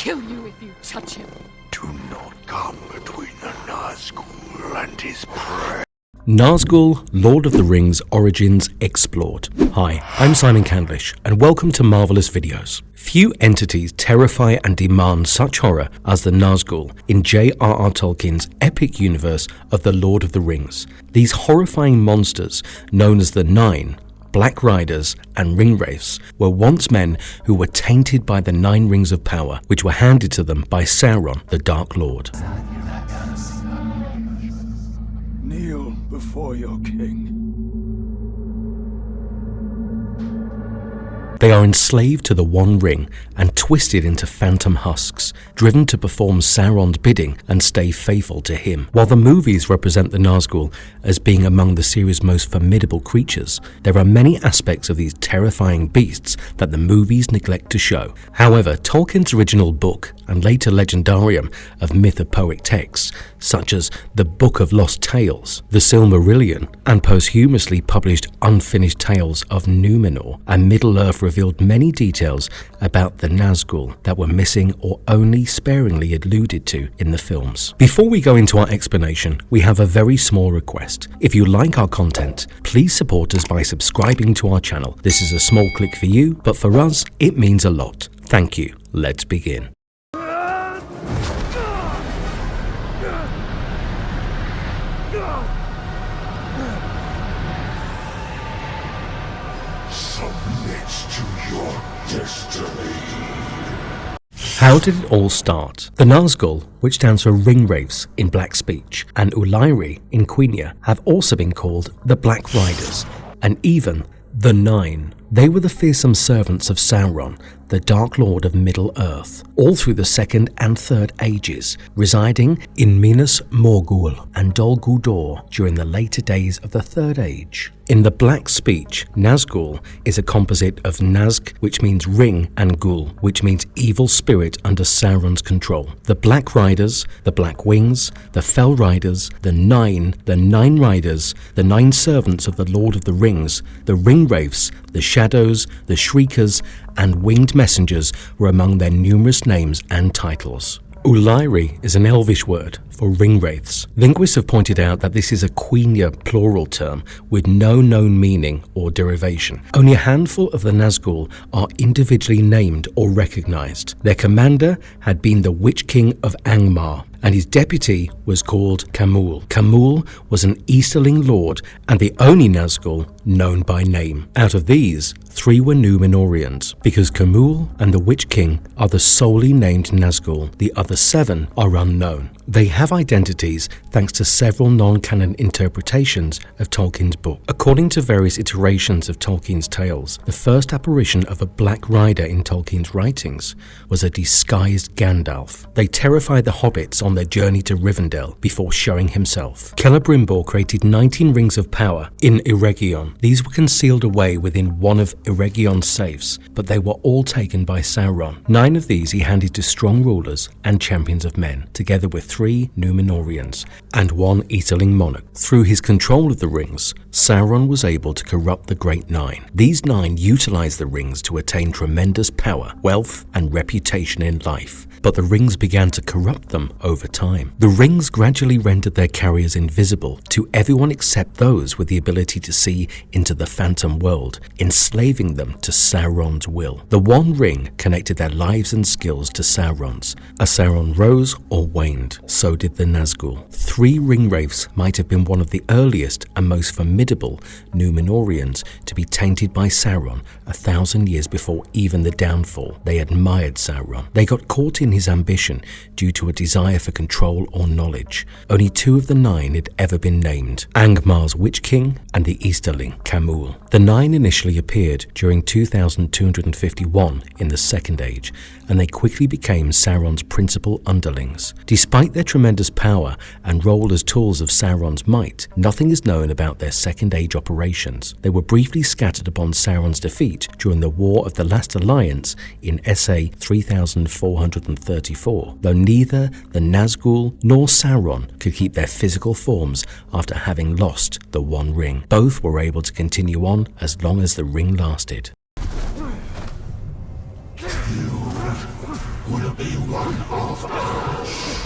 kill you if you touch him. Do not come between the Nazgul and his prey. Nazgul, Lord of the Rings Origins Explored. Hi, I'm Simon Candlish, and welcome to Marvelous Videos. Few entities terrify and demand such horror as the Nazgul in J.R.R. Tolkien's epic universe of the Lord of the Rings. These horrifying monsters, known as the Nine, Black Riders and Ring Wraiths, were once men who were tainted by the 9 rings of power, which were handed to them by Sauron, the Dark Lord. Kneel before your king. They are enslaved to the One Ring and twisted into phantom husks, driven to perform Sauron's bidding and stay faithful to him. While the movies represent the Nazgul as being among the series' most formidable creatures, there are many aspects of these terrifying beasts that the movies neglect to show. However, Tolkien's original book and later legendarium of mythopoeic texts, such as the Book of Lost Tales, the Silmarillion, and posthumously published unfinished tales of Númenor and Middle-earth revealed many details about the Nazgul that were missing or only sparingly alluded to in the films. Before we go into our explanation, we have a very small request. If you like our content, please support us by subscribing to our channel. This is a small click for you, but for us, it means a lot. Thank you. Let's begin. Submit to your destiny. How did it all start? The Nazgul, which stands for Ring Wraiths in Black speech, and Ullairi in Quenya, have also been called the Black Riders, and even the Nine. They were the fearsome servants of Sauron, the Dark Lord of Middle-earth, all through the Second and Third Ages, residing in Minas Morgul and Dol Guldur during the later days of the Third Age. In the Black speech, Nazgul is a composite of Nazg, which means ring, and Gul, which means evil spirit under Sauron's control. The Black Riders, the Black Wings, the Fell Riders, the Nine Riders, the 9 servants of the Lord of the Rings, the Ring Wraiths, the Shadows, the Shriekers, and Winged Messengers were among their numerous names and titles. Ullairi is an Elvish word for ring wraiths. Linguists have pointed out that this is a Quenya plural term with no known meaning or derivation. Only a handful of the Nazgul are individually named or recognized. Their commander had been the Witch King of Angmar, and his deputy was called Khamûl. Khamûl was an Easterling lord and the only Nazgul known by name. Out of these, 3 were Númenorians, because Khamûl and the Witch King are the solely named Nazgul. The other 7 are unknown. They have identities thanks to several non-canon interpretations of Tolkien's book. According to various iterations of Tolkien's tales, the first apparition of a Black Rider in Tolkien's writings was a disguised Gandalf. They terrified the hobbits on their journey to Rivendell before showing himself. Celebrimbor created 19 rings of power in Eregion. These were concealed away within one of Eregion's safes, but they were all taken by Sauron. 9 of these he handed to strong rulers and champions of men, together with 3 Númenorians and 1 Easterling monarch. Through his control of the rings, Sauron was able to corrupt the Great Nine. These 9 utilized the rings to attain tremendous power, wealth, and reputation in life, but the rings began to corrupt them over time. The rings gradually rendered their carriers invisible to everyone except those with the ability to see into the phantom world, enslaving them to Sauron's will. The One Ring connected their lives and skills to Sauron's. As Sauron rose or waned, so did the Nazgul. 3 Ring Wraiths might have been one of the earliest and most formidable Númenorians to be tainted by Sauron 1,000 years before even the downfall. They admired Sauron. They got caught in his ambition due to a desire for control or knowledge. Only 2 of the 9 had ever been named, Angmar's Witch King and the Easterling, Khamûl. The 9 initially appeared during 2251 in the Second Age, and they quickly became Sauron's principal underlings. Despite their tremendous power and role as tools of Sauron's might, nothing is known about their Second Age operations. They were briefly scattered upon Sauron's defeat during the War of the Last Alliance in SA 3434, though neither the Nazgul nor Sauron could keep their physical forms after having lost the One Ring. Both were able to continue on as long as the ring lasted. You would be one of us.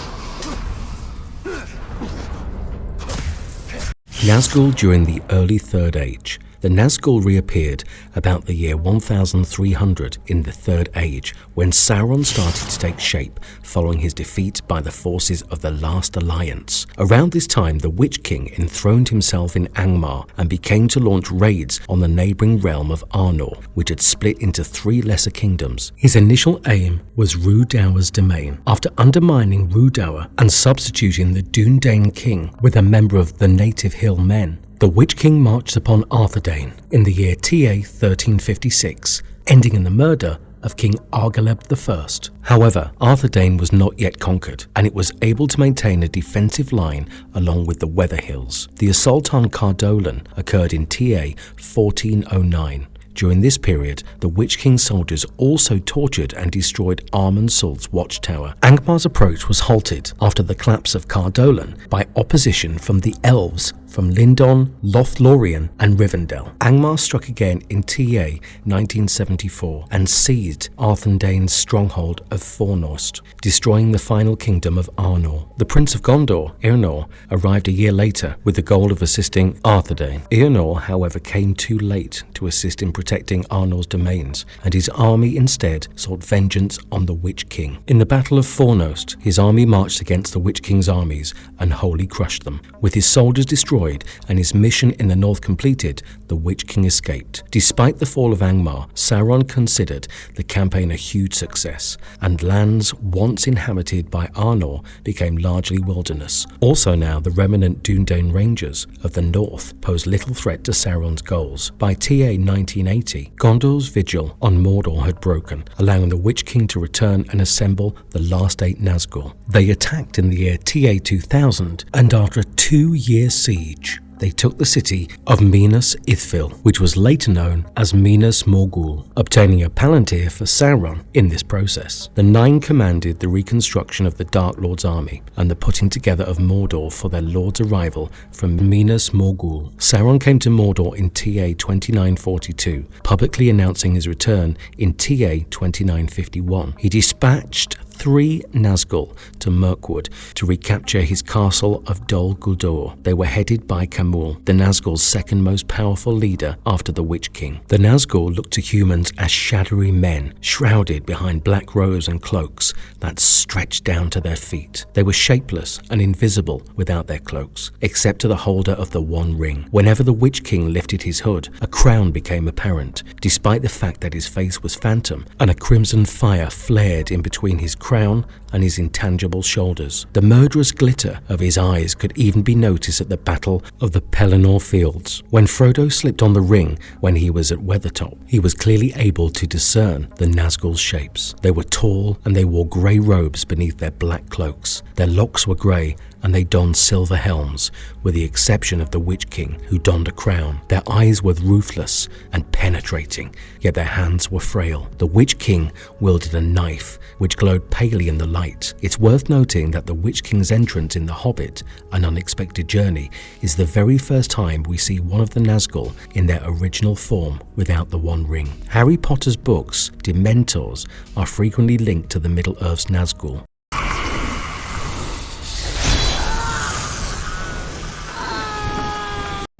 Nazgul during the early Third Age. The Nazgul reappeared about the year 1300 in the Third Age, when Sauron started to take shape following his defeat by the forces of the Last Alliance. Around this time, the Witch King enthroned himself in Angmar and began to launch raids on the neighbouring realm of Arnor, which had split into 3 lesser kingdoms. His initial aim was Rhudaur's domain. After undermining Rhudaur and substituting the Dúnedain king with a member of the native hill men, the Witch King marched upon Arthedain in the year TA 1356, ending in the murder of King Argaleb I. However, Arthedain was not yet conquered, and it was able to maintain a defensive line along with the Weather Hills. The assault on Cardolan occurred in TA 1409. During this period, the Witch King's soldiers also tortured and destroyed Armand Sult's watchtower. Angmar's approach was halted after the collapse of Cardolan by opposition from the elves from Lindon, Lothlorien and Rivendell. Angmar struck again in TA 1974 and seized Arthedain's stronghold of Fornost, destroying the final kingdom of Arnor. The Prince of Gondor, Eärnur, arrived a year later with the goal of assisting Arthedain. Eärnur, however, came too late to assist in protecting Arnor's domains, and his army instead sought vengeance on the Witch King. In the Battle of Fornost, his army marched against the Witch King's armies and wholly crushed them. With his soldiers destroyed and his mission in the north completed, the Witch King escaped. Despite the fall of Angmar, Sauron considered the campaign a huge success, and lands once inhabited by Arnor became largely wilderness. Also now, the remnant Dúnedain Rangers of the north posed little threat to Sauron's goals. By TA 1980, Gondor's vigil on Mordor had broken, allowing the Witch King to return and assemble the last 8 Nazgul. They attacked in the year TA 2000, and after a 2-year siege, they took the city of Minas Ithil, which was later known as Minas Morgul, obtaining a palantir for Sauron in this process. The 9 commanded the reconstruction of the Dark Lord's army and the putting together of Mordor for their lord's arrival from Minas Morgul. Sauron came to Mordor in TA 2942, publicly announcing his return in TA 2951. He dispatched 3 Nazgul to Mirkwood to recapture his castle of Dol Guldur. They were headed by Khamûl, the Nazgul's second most powerful leader after the Witch King. The Nazgul looked to humans as shadowy men, shrouded behind black robes and cloaks that stretched down to their feet. They were shapeless and invisible without their cloaks, except to the holder of the One Ring. Whenever the Witch King lifted his hood, a crown became apparent, despite the fact that his face was phantom, and a crimson fire flared in between his crown and his intangible shoulders. The murderous glitter of his eyes could even be noticed at the Battle of the Pelennor Fields. When Frodo slipped on the ring when he was at Weathertop, he was clearly able to discern the Nazgul's shapes. They were tall and they wore grey robes beneath their black cloaks. Their locks were grey and they donned silver helms, with the exception of the Witch King, who donned a crown. Their eyes were ruthless and penetrating, yet their hands were frail. The Witch King wielded a knife, which glowed palely in the light. It's worth noting that the Witch King's entrance in The Hobbit, An Unexpected Journey, is the very first time we see one of the Nazgul in their original form without the One Ring. Harry Potter's books, Dementors, are frequently linked to the Middle-earth's Nazgul.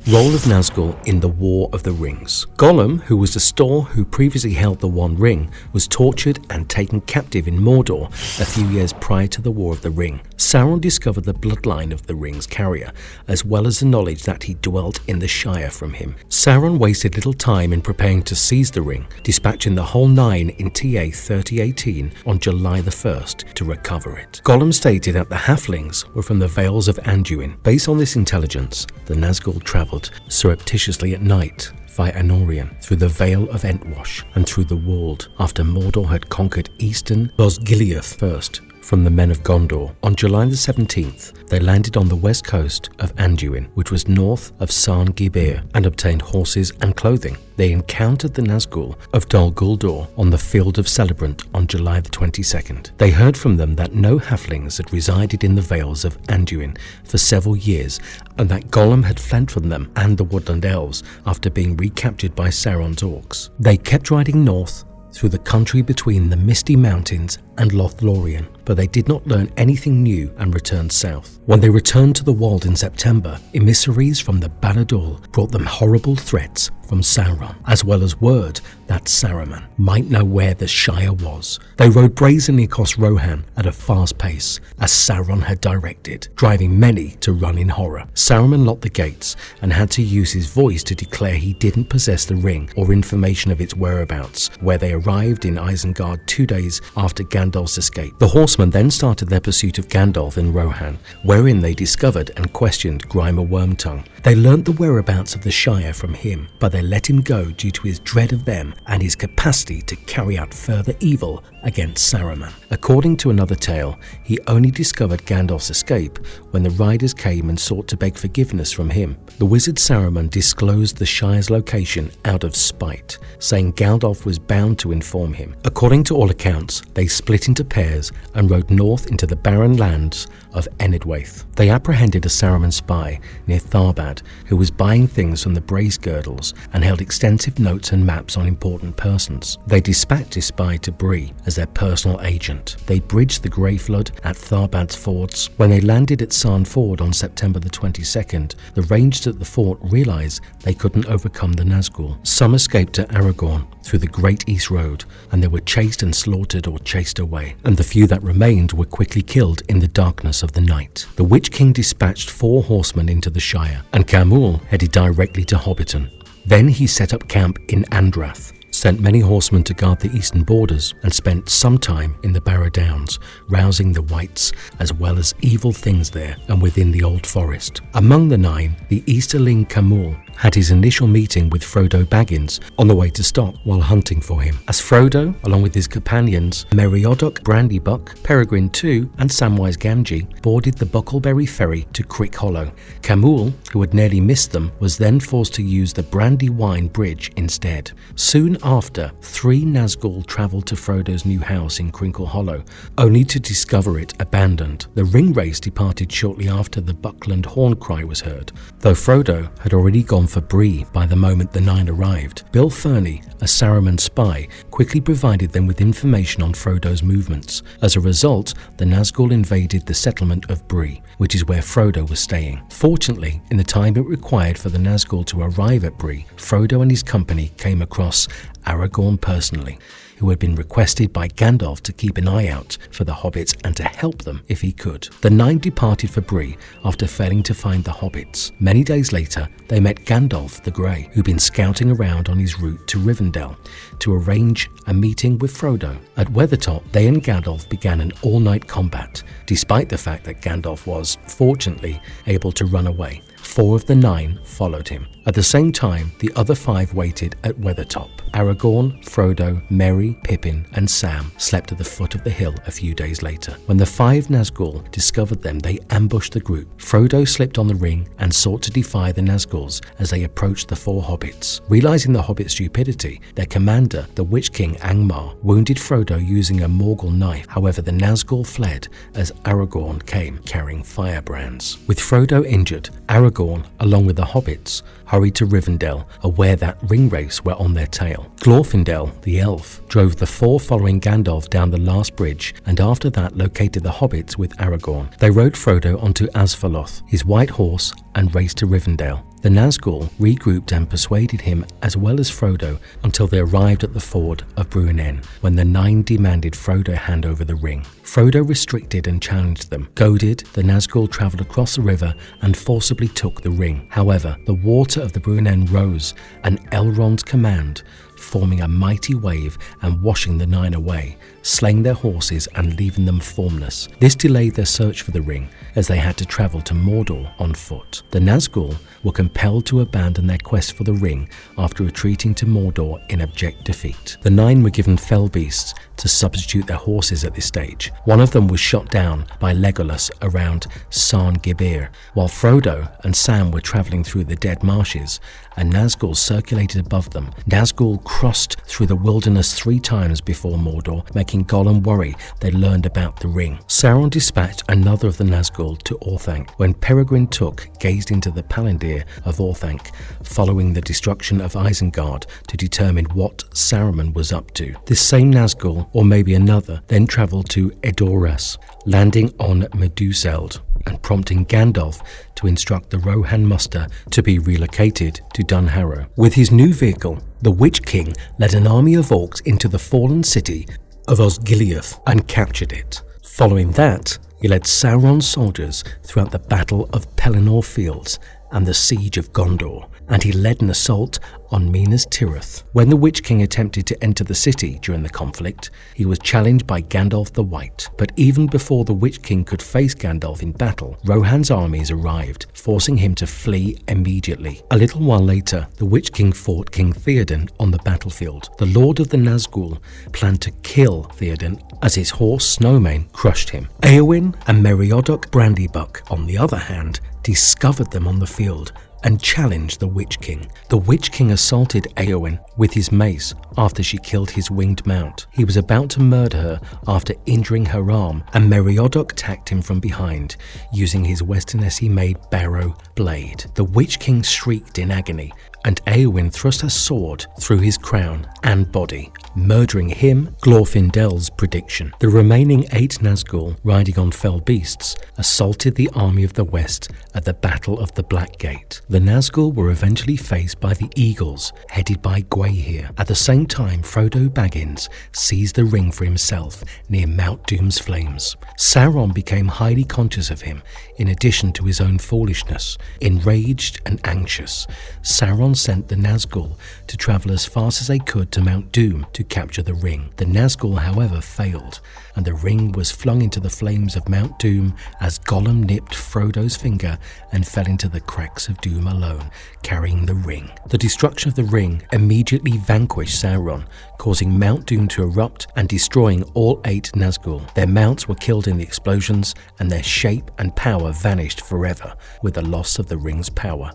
Role of Nazgul in the War of the Rings. Gollum, who was the Stor who previously held the One Ring, was tortured and taken captive in Mordor a few years prior to the War of the Ring. Sauron discovered the bloodline of the Ring's carrier, as well as the knowledge that he dwelt in the Shire from him. Sauron wasted little time in preparing to seize the ring, dispatching the whole 9 in TA 3018 on July the 1st to recover it. Gollum stated that the halflings were from the Vales of Anduin. Based on this intelligence, the Nazgul travelled surreptitiously at night via Anorion, through the Vale of Entwash and through the Wold, after Mordor had conquered eastern Osgiliath first from the men of Gondor. On July the 17th, they landed on the west coast of Anduin, which was north of San Gibir, and obtained horses and clothing. They encountered the Nazgul of Dol Guldur on the Field of Celebrant on July the 22nd. They heard from them that no halflings had resided in the Vales of Anduin for several years, and that Gollum had fled from them and the woodland elves after being recaptured by Sauron's orcs. They kept riding north through the country between the Misty Mountains and Lothlorien, but they did not learn anything new and returned south. When they returned to the Wold in September, emissaries from the Balador brought them horrible threats from Sauron, as well as word that Saruman might know where the Shire was. They rode brazenly across Rohan at a fast pace, as Sauron had directed, driving many to run in horror. Saruman locked the gates and had to use his voice to declare he didn't possess the ring or information of its whereabouts, where they arrived in Isengard 2 days after Gandalf's escape. The horsemen then started their pursuit of Gandalf in Rohan, wherein they discovered and questioned Grimer Wormtongue. They learnt the whereabouts of the Shire from him, but they let him go due to his dread of them and his capacity to carry out further evil against Saruman. According to another tale, he only discovered Gandalf's escape when the riders came and sought to beg forgiveness from him. The wizard Saruman disclosed the Shire's location out of spite, saying Gandalf was bound to inform him. According to all accounts, they split into pairs and rode north into the barren lands of Enedwaith. They apprehended a Saruman spy near Tharbad who was buying things from the Brace Girdles and held extensive notes and maps on important persons. They dispatched his spy to Bree as their personal agent. They bridged the Grey Flood at Tharbad's fords. When they landed at Sarn Ford on September the 22nd, the rangers at the fort realized they couldn't overcome the Nazgul. Some escaped to Aragorn through the Great East Road, and they were chased and slaughtered or chased away, and the few that remained were quickly killed in the darkness of the night. The Witch King dispatched 4 horsemen into the Shire, and Camul headed directly to Hobbiton. Then he set up camp in Andrath, sent many horsemen to guard the eastern borders, and spent some time in the Barrow Downs, rousing the wights as well as evil things there and within the Old Forest. Among the 9, the Easterling Camul had his initial meeting with Frodo Baggins on the way to stop while hunting for him. As Frodo, along with his companions Meriadoc Brandybuck, Peregrine II, and Samwise Gamgee, boarded the Buckleberry Ferry to Crick Hollow, Camul, who had nearly missed them, was then forced to use the Brandywine Bridge instead. Soon after, 3 Nazgul travelled to Frodo's new house in Crinkle Hollow, only to discover it abandoned. The Ringwraiths departed shortly after the Buckland horn cry was heard, though Frodo had already gone for Bree by the moment the 9 arrived. Bill Ferny, a Saruman spy, quickly provided them with information on Frodo's movements. As a result, the Nazgul invaded the settlement of Bree, which is where Frodo was staying. Fortunately, in the time it required for the Nazgul to arrive at Bree, Frodo and his company came across Aragorn personally, who had been requested by Gandalf to keep an eye out for the hobbits and to help them if he could. The 9 departed for Bree after failing to find the hobbits. Many days later, they met Gandalf the Grey, who'd been scouting around on his route to Rivendell to arrange a meeting with Frodo. At Weathertop, they and Gandalf began an all-night combat, despite the fact that Gandalf was, fortunately, able to run away. 4 of the 9 followed him. At the same time, the other 5 waited at Weathertop. Aragorn, Frodo, Merry, Pippin, and Sam slept at the foot of the hill a few days later. When the 5 Nazgul discovered them, they ambushed the group. Frodo slipped on the ring and sought to defy the Nazguls as they approached the 4 hobbits. Realizing the hobbits' stupidity, their commander, the Witch King Angmar, wounded Frodo using a Morgul knife. However, the Nazgul fled as Aragorn came carrying firebrands. With Frodo injured, Aragorn, along with the hobbits, hurried to Rivendell, aware that Ringwraiths were on their tail. Glorfindel, the elf, drove the 4 following Gandalf down the last bridge, and after that located the hobbits with Aragorn. They rode Frodo onto Asfaloth, his white horse, and raced to Rivendell. The Nazgul regrouped and persuaded him as well as Frodo until they arrived at the ford of Bruinen, when the 9 demanded Frodo hand over the ring. Frodo restricted and challenged them. Goaded, the Nazgul travelled across the river and forcibly took the ring. However, the water of the Bruinen rose, and Elrond's command, forming a mighty wave and washing the 9 away, slaying their horses and leaving them formless. This delayed their search for the ring, as they had to travel to Mordor on foot. The Nazgul were compelled to abandon their quest for the ring after retreating to Mordor in abject defeat. The 9 were given fell beasts to substitute their horses at this stage. One of them was shot down by Legolas around Sarn Gibir, while Frodo and Sam were travelling through the dead marshes, and Nazgul circulated above them. Nazgul crossed through the wilderness 3 times before Mordor, making Gollum worry they learned about the ring. Sauron dispatched another of the Nazgul to Orthanc. When Peregrine Took gazed into the Palantir of Orthanc, following the destruction of Isengard, to determine what Saruman was up to. This same Nazgul, or maybe another, then travelled to Edoras, landing on Meduseld, and prompting Gandalf to instruct the Rohan muster to be relocated to Dunharrow. With his new vehicle, the Witch King led an army of orcs into the fallen city of Osgiliath and captured it. Following that, he led Sauron's soldiers throughout the Battle of Pelennor Fields and the Siege of Gondor, and he led an assault on Minas Tirith. When the Witch King attempted to enter the city during the conflict, he was challenged by Gandalf the White. But even before the Witch King could face Gandalf in battle, Rohan's armies arrived, forcing him to flee immediately. A little while later, the Witch King fought King Theoden on the battlefield. The Lord of the Nazgul planned to kill Theoden as his horse Snowmane crushed him. Éowyn and Meriadoc Brandybuck, on the other hand, discovered them on the field and challenged the Witch King. The Witch King assaulted Éowyn with his mace after she killed his winged mount. He was about to murder her after injuring her arm, and Meriadoc attacked him from behind, using his Westerosi-made barrow blade. The Witch King shrieked in agony, and Éowyn thrust her sword through his crown and body, murdering him, Glorfindel's prediction. The remaining 8 Nazgul, riding on fell beasts, assaulted the army of the West at the Battle of the Black Gate. The Nazgul were eventually faced by the Eagles, headed by Gwaihir. At the same time, Frodo Baggins seized the ring for himself near Mount Doom's flames. Sauron became highly conscious of him, in addition to his own foolishness. Enraged and anxious, Sauron sent the Nazgul to travel as fast as they could to Mount Doom to capture the ring. The Nazgul, however, failed, and the ring was flung into the flames of Mount Doom as Gollum nipped Frodo's finger and fell into the cracks of Doom alone, carrying the ring. The destruction of the ring immediately vanquished Sauron, causing Mount Doom to erupt and destroying all 8 Nazgul. Their mounts were killed in the explosions, and their shape and power vanished forever with the loss of the ring's power.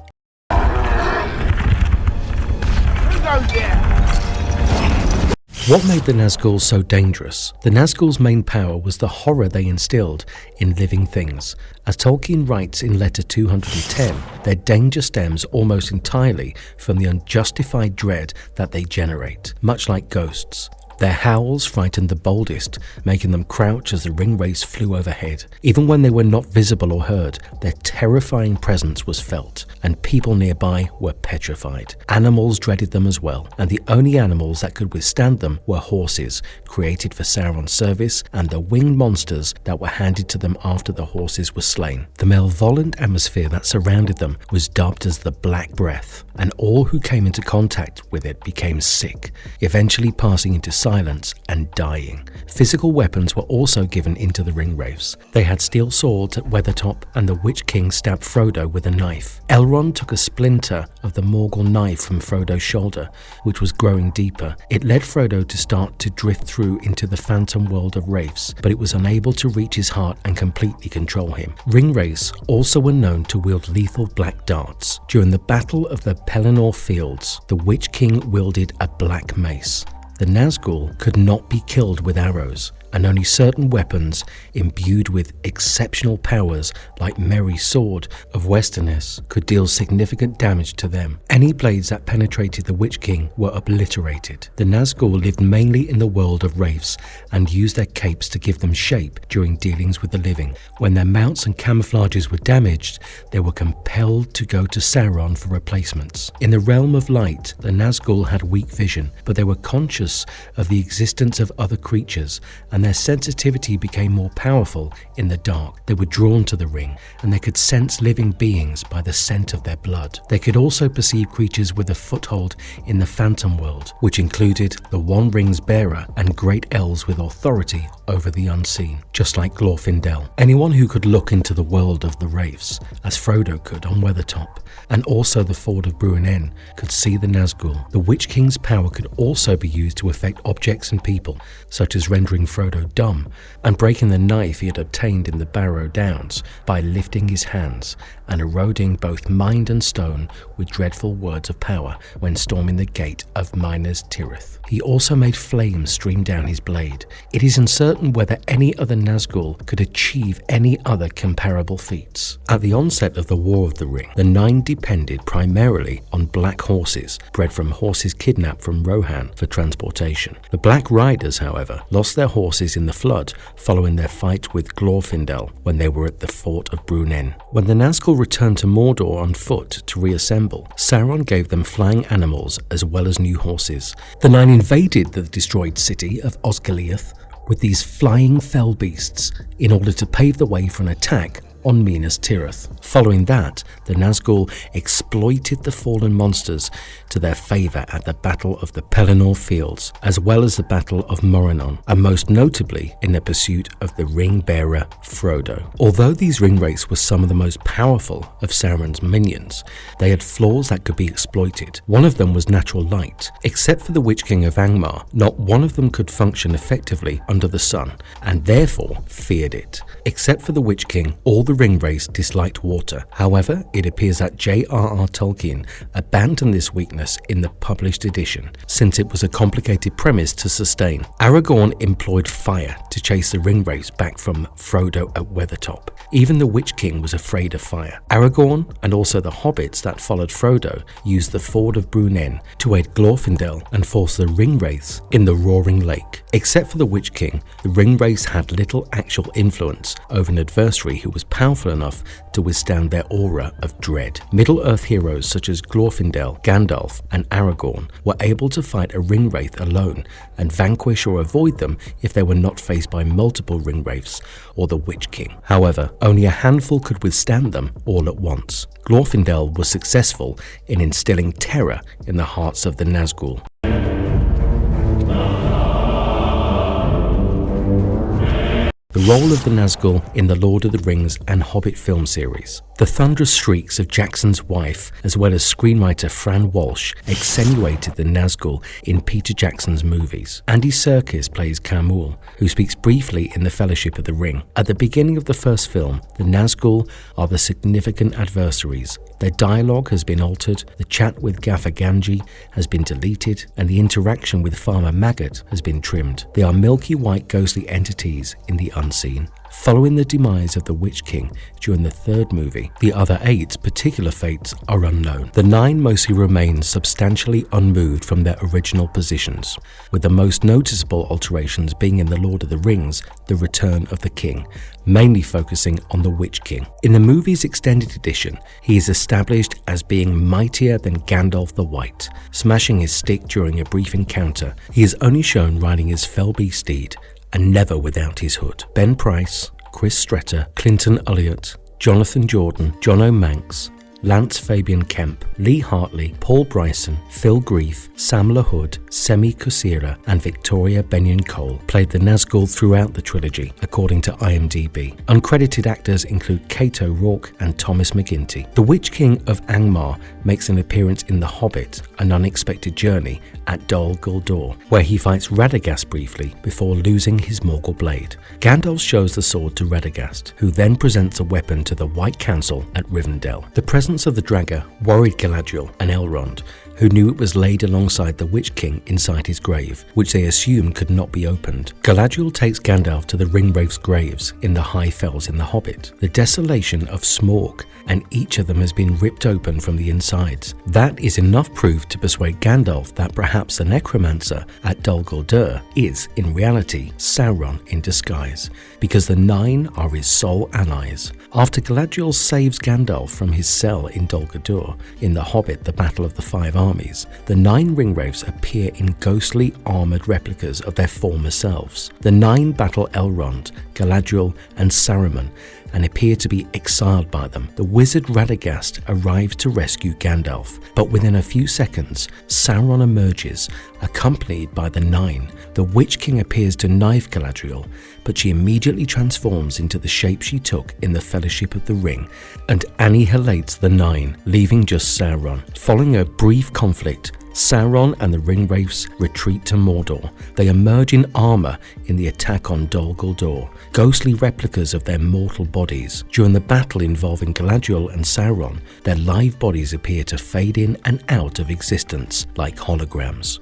What made the Nazgul so dangerous? The Nazgul's main power was the horror they instilled in living things. As Tolkien writes in Letter 210, their danger stems almost entirely from the unjustified dread that they generate, much like ghosts. Their howls frightened the boldest, making them crouch as the ring wraiths flew overhead. Even when they were not visible or heard, their terrifying presence was felt, and people nearby were petrified. Animals dreaded them as well, and the only animals that could withstand them were horses, created for Sauron's service, and the winged monsters that were handed to them after the horses were slain. The malevolent atmosphere that surrounded them was dubbed as the Black Breath, and all who came into contact with it became sick, eventually passing into silence and dying. Physical weapons were also given into the ring wraiths. They had steel swords at Weathertop, and the Witch King stabbed Frodo with a knife. Elrond took a splinter of the Morgul knife from Frodo's shoulder, which was growing deeper. It led Frodo to start to drift through into the phantom world of wraiths, but it was unable to reach his heart and completely control him. Ring wraiths also were known to wield lethal black darts. During the Battle of the Pelennor Fields, the Witch King wielded a black mace. The Nazgul could not be killed with arrows, and only certain weapons imbued with exceptional powers like Merry's Sword of Westerness could deal significant damage to them. Any blades that penetrated the Witch King were obliterated. The Nazgul lived mainly in the world of wraiths and used their capes to give them shape during dealings with the living. When their mounts and camouflages were damaged, they were compelled to go to Sauron for replacements. In the realm of light, the Nazgul had weak vision, but they were conscious of the existence of other creatures, and their sensitivity became more powerful in the dark, they were drawn to the ring, and they could sense living beings by the scent of their blood. They could also perceive creatures with a foothold in the phantom world, which included the One Ring's bearer and great elves with authority over the unseen, just like Glorfindel. Anyone who could look into the world of the Wraiths, as Frodo could on Weathertop, and also the Ford of Bruinen, could see the Nazgul. The Witch King's power could also be used to affect objects and people, such as rendering Frodo dumb and breaking the knife he had obtained in the Barrow Downs by lifting his hands and eroding both mind and stone with dreadful words of power when storming the gate of Minas Tirith. He also made flames stream down his blade. It is uncertain whether any other Nazgul could achieve any other comparable feats. At the onset of the War of the Ring, the Nine depended primarily on black horses, bred from horses kidnapped from Rohan for transportation. The Black Riders, however, lost their horses in the flood following their fight with Glorfindel when they were at the Fort of Bruinen. When the Nazgul returned to Mordor on foot to reassemble, Sauron gave them flying animals as well as new horses. The Nine invaded the destroyed city of Osgiliath with these flying fell beasts in order to pave the way for an attack on Minas Tirith. Following that, the Nazgul exploited the fallen monsters to their favour at the Battle of the Pelennor Fields, as well as the Battle of Morannon, and most notably in the pursuit of the ring-bearer Frodo. Although these ring wraiths were some of the most powerful of Sauron's minions, they had flaws that could be exploited. One of them was natural light. Except for the Witch King of Angmar, not one of them could function effectively under the sun, and therefore feared it. Except for the Witch King, all the ring wraiths disliked water. However, it appears that J.R.R. Tolkien abandoned this weakness in the published edition, since it was a complicated premise to sustain. Aragorn employed fire to chase the ring wraiths back from Frodo at Weathertop. Even the Witch King was afraid of fire. Aragorn, and also the hobbits that followed Frodo, used the Ford of Bruinen to aid Glorfindel and force the ring wraiths in the Roaring Lake. Except for the Witch King, the ring wraiths had little actual influence over an adversary who was powerful enough to withstand their aura of dread. Middle-earth heroes such as Glorfindel, Gandalf, and Aragorn were able to fight a ring wraith alone and vanquish or avoid them if they were not faced by multiple ring wraiths or the Witch King. However, only a handful could withstand them all at once. Glorfindel was successful in instilling terror in the hearts of the Nazgul. The role of the Nazgul in the Lord of the Rings and Hobbit film series. The thunderous shrieks of Jackson's wife, as well as screenwriter Fran Walsh, accentuated the Nazgul in Peter Jackson's movies. Andy Serkis plays Camul, who speaks briefly in The Fellowship of the Ring. At the beginning of the first film, the Nazgul are the significant adversaries. Their dialogue has been altered, the chat with Gaffer Ganji has been deleted, and the interaction with Farmer Maggot has been trimmed. They are milky white ghostly entities in the unseen. Following the demise of the Witch King during the third movie, the other 8's particular fates are unknown. The 9 mostly remain substantially unmoved from their original positions, with the most noticeable alterations being in The Lord of the Rings, The Return of the King, mainly focusing on the Witch King. In the movie's extended edition, he is established as being mightier than Gandalf the White, smashing his stick during a brief encounter. He is only shown riding his fell-beast steed, and never without his hood. Ben Price, Chris Stretter, Clinton Elliott, Jonathan Jordan, John O'Manks, Lance Fabian Kemp, Lee Hartley, Paul Bryson, Phil Grief, Sam LaHood, Semi Kusira, and Victoria Benyon-Cole played the Nazgul throughout the trilogy, according to IMDb. Uncredited actors include Kate O'Rourke and Thomas McGinty. The Witch King of Angmar makes an appearance in The Hobbit, An Unexpected Journey, at Dol Guldur, where he fights Radagast briefly before losing his Morgul blade. Gandalf shows the sword to Radagast, who then presents a weapon to the White Council at Rivendell. The presence of the Draga worried Galadriel and Elrond, who knew it was laid alongside the Witch King inside his grave, which they assumed could not be opened. Galadriel takes Gandalf to the Ringwraiths' graves in the High Fells in The Hobbit. The desolation of Smaug, and each of them has been ripped open from the insides. That is enough proof to persuade Gandalf that perhaps the necromancer at Dol Guldur is, in reality, Sauron in disguise, because the 9 are his sole allies. After Galadriel saves Gandalf from his cell fell in Dol Guldur in The Hobbit, The Battle of the Five Armies, the 9 Ringwraiths appear in ghostly armoured replicas of their former selves. The 9 battle Elrond, Galadriel and Saruman and appear to be exiled by them. The wizard Radagast arrives to rescue Gandalf, but within a few seconds, Sauron emerges, accompanied by the 9. The Witch King appears to knife Galadriel, but she immediately transforms into the shape she took in the Fellowship of the Ring and annihilates the 9, leaving just Sauron. Following a brief conflict, Sauron and the Ringwraiths retreat to Mordor. They emerge in armour in the attack on Dol Guldur, ghostly replicas of their mortal bodies. During the battle involving Galadriel and Sauron, their live bodies appear to fade in and out of existence like holograms.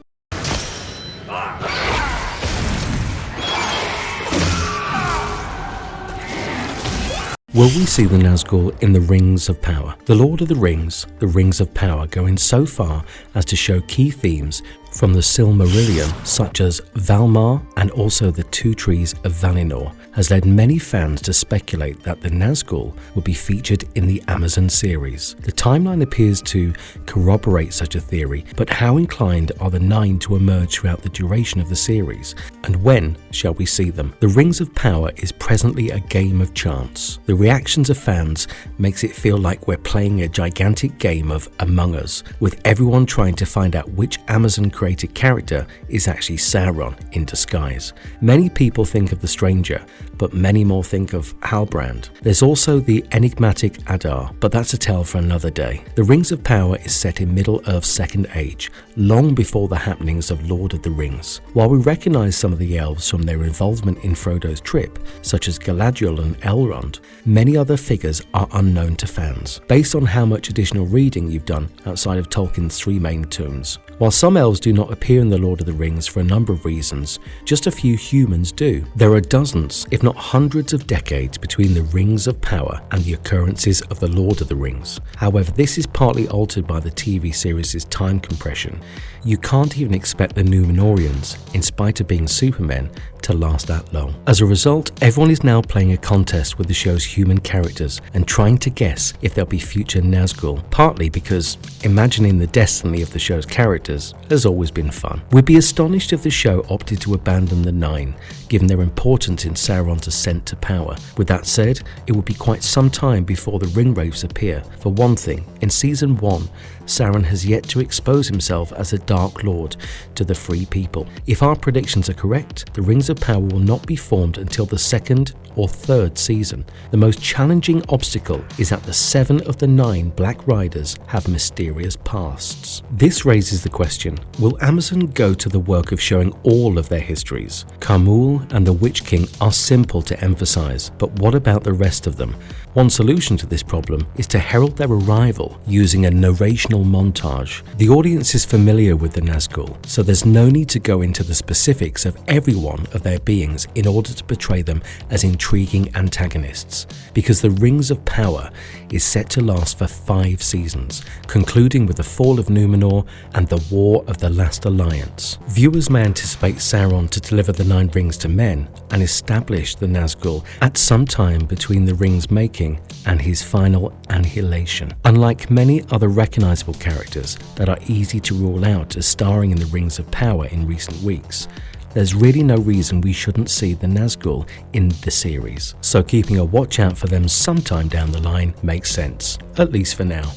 Will we see the Nazgul in the Rings of Power? The Lord of the Rings of Power, going so far as to show key themes from the Silmarillion, such as Valmar and also the Two Trees of Valinor, has led many fans to speculate that the Nazgul will be featured in the Amazon series. The timeline appears to corroborate such a theory, but how inclined are the 9 to emerge throughout the duration of the series, and when shall we see them? The Rings of Power is presently a game of chance. The reactions of fans makes it feel like we're playing a gigantic game of Among Us, with everyone trying to find out which Amazon created character is actually Sauron in disguise. Many people think of the Stranger, but many more think of Halbrand. There's also the enigmatic Adar, but that's a tale for another day. The Rings of Power is set in Middle-earth's Second Age, long before the happenings of Lord of the Rings. While we recognise some of the elves from their involvement in Frodo's trip, such as Galadriel and Elrond, many other figures are unknown to fans, based on how much additional reading you've done outside of Tolkien's 3 main tomes. While some elves do not appear in The Lord of the Rings for a number of reasons, just a few humans do. There are dozens, if not hundreds of decades between the Rings of Power and the occurrences of The Lord of the Rings. However, this is partly altered by the TV series' time compression. You can't even expect the Númenóreans, in spite of being supermen, to last that long. As a result, everyone is now playing a contest with the show's human characters and trying to guess if there'll be future Nazgul, partly because imagining the destiny of the show's characters has always been fun. We'd be astonished if the show opted to abandon the 9, given their importance in Sauron's ascent to power. With that said, it would be quite some time before the Ringwraiths appear. For one thing, in Season 1, Sauron has yet to expose himself as a Dark Lord to the Free People. If our predictions are correct, the Rings of Power will not be formed until the 2nd or 3rd season. The most challenging obstacle is that the 7 of the 9 Black Riders have mysterious pasts. This raises the question, will Amazon go to the work of showing all of their histories? Khamûl and the Witch King are simple to emphasize, but what about the rest of them? One solution to this problem is to herald their arrival using a narrational montage. The audience is familiar with the Nazgul, so there's no need to go into the specifics of every one of their beings in order to portray them as intriguing antagonists, because the Rings of Power is set to last for 5 seasons, concluding with the fall of Númenor and the War of the Last Alliance. Viewers may anticipate Sauron to deliver the 9 rings to men and establish the Nazgul at some time between the rings making and his final annihilation. Unlike many other recognizable characters that are easy to rule out as starring in the Rings of Power in recent weeks, there's really no reason we shouldn't see the Nazgul in the series, so keeping a watch out for them sometime down the line makes sense, at least for now.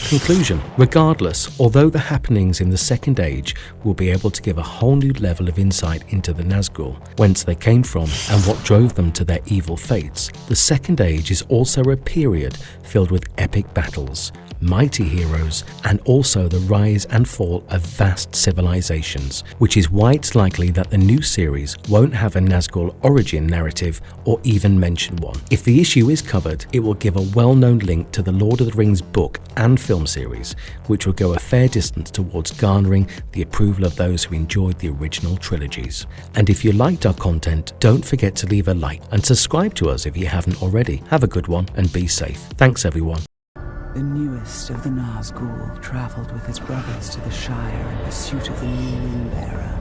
Conclusion. Regardless, although the happenings in the Second Age will be able to give a whole new level of insight into the Nazgul, whence they came from and what drove them to their evil fates, the Second Age is also a period filled with epic battles, mighty heroes, and also the rise and fall of vast civilizations, which is why it's likely that the new series won't have a Nazgul origin narrative or even mention one. If the issue is covered, it will give a well-known link to the Lord of the Rings book and film series, which will go a fair distance towards garnering the approval of those who enjoyed the original trilogies. And if you liked our content, don't forget to leave a like and subscribe to us if you haven't already. Have a good one and be safe. Thanks everyone. The newest of the Nazgul traveled with his brothers to the Shire in pursuit of the new Ringbearer.